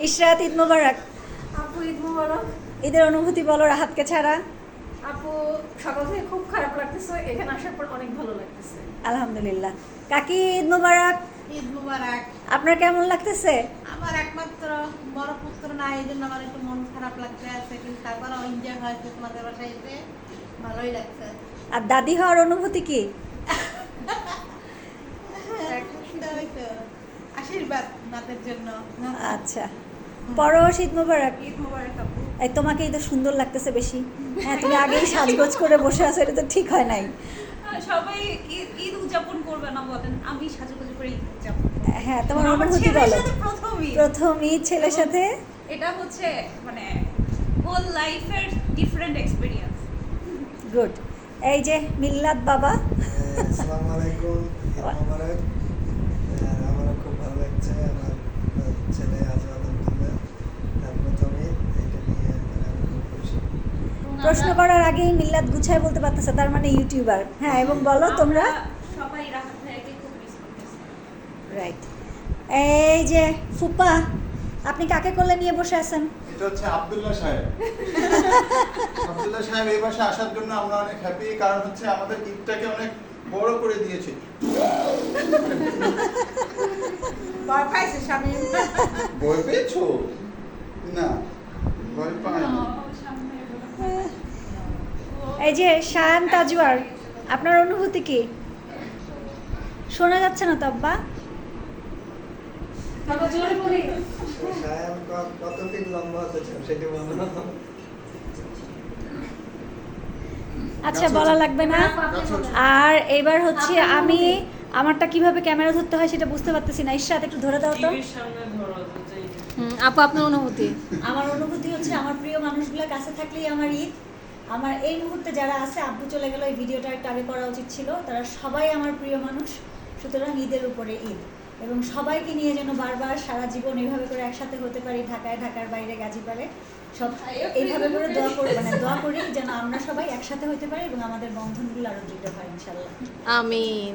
ইশরাত, ঈদ মোবারক। আপু ঈদ মোবারক। ঈদের অনুভূতি বলো রাহাতকে ছাড়া। আপু সকাল থেকে খুব খারাপ লাগতেছে, এখানে আসার পর অনেক ভালো লাগতেছে। আলহামদুলিল্লাহ। কাকি, ঈদ মোবারক। ঈদ মুবারক। আপনার কেমন লাগতেছে? আমার একমাত্র বড় পুত্র না, এই জন্য আমার একটু মন খারাপ লাগতে আছে, কিন্তু তারপরে এনজয় হয়েছে তোমাদের বাসায় এসে, ভালোই লাগছে। আর দাদি হওয়ার অনুভূতি কি? আশীর্বাদ নাতের জন্য। আচ্ছা, পরশ, ঈদ মোবারক। ঈদ মোবারক আপু। এই তোমাকে ঈদ সুন্দর লাগতেছে বেশি। হ্যাঁ, তুমি আগেই সাজগোজ করে বসে আছো, এটা তো ঠিক হয় নাই। সবাই ঈদ উদযাপন করবে না বলেন, আমি সাজুগুজু করে ঈদ উদযাপন করব। হ্যাঁ, তোমার আমার অনুভূতি ছেলের বলো। সাথে প্রথমই প্রথম ঈদ ছেলের সাথে। এটা হচ্ছে মানে হোল লাইফের ডিফারেন্ট এক্সপেরিয়েন্স। গুড। এই যে মিল্লাত বাবা। আসসালামু আলাইকুম, ঈদ মোবারক। আমারও খুব ভালো লাগছে, আমার ছেলে আজ আলহামদুলিল্লাহ তার প্রথম ঈদ, এটা নিয়ে আমি খুব খুশি। প্রশ্ন করার আগেই মিল্লাত গুছায় বলতে পারতেছে, তার মানে ইউটিউবার। হ্যাঁ, এবং বলো তোমরা। সবাই রাহাত ভাইকে খুব মিস করতেছি। রাইট। এই যে ফুপা, আপনি কাকে কোলে নিয়ে বসে আছেন? এটা হচ্ছে আব্দুল্লাহ সাহেব। আব্দুল্লাহ সাহেব এই বাসায় আসার জন্য আমরা অনেক হ্যাপি, কারণ হচ্ছে আমাদের ঈদটাকে অনেক বড় করে দিয়েছে। ভয় পাইছে স্বামী। ভয় পেয়েছো? না, ভয় পাইনি। এই যে শায়ান তাজওয়ার, আপনার অনুভূতি কি? শোনা যাচ্ছে না তো আব্বা। বাবা জোরে বলি। সায়ান কত ফিট লম্বা হতে চাও সেটা বলো। আচ্ছা, বলা লাগবে না। আর এবার হচ্ছে আমি আমারটা কিভাবে ক্যামেরা ধরতে হয় সেটা বুঝতে পারতেছি না। ইশরাত, একটু ধরে দাও তো। আপু আপনার অনুভূতি? আমার অনুভূতি হচ্ছে আমার প্রিয় মানুষগুলোর কাছে থাকলেই আমার ঈদ। আমার এই মুহূর্তে যারা আছে, আব্বু চলে গেল, এই ভিডিওটা একটু আগে করা উচিত ছিল, তারা সবাই আমার প্রিয় মানুষ। সুতরাং ঈদের উপরে ঈদ, এবং সবাইকে নিয়ে যেন বারবার সারা জীবন এইভাবে করে একসাথে হতে পারি, ঢাকায়, ঢাকার বাইরে, গাজীপাড়ে, সব এইভাবে করে দোয়া করি, মানে দোয়া করি যেন আমরা সবাই একসাথে হতে পারি এবং আমাদের বন্ধনগুলো আরো দৃঢ় হয় ইনশাল্লাহ। আমিন।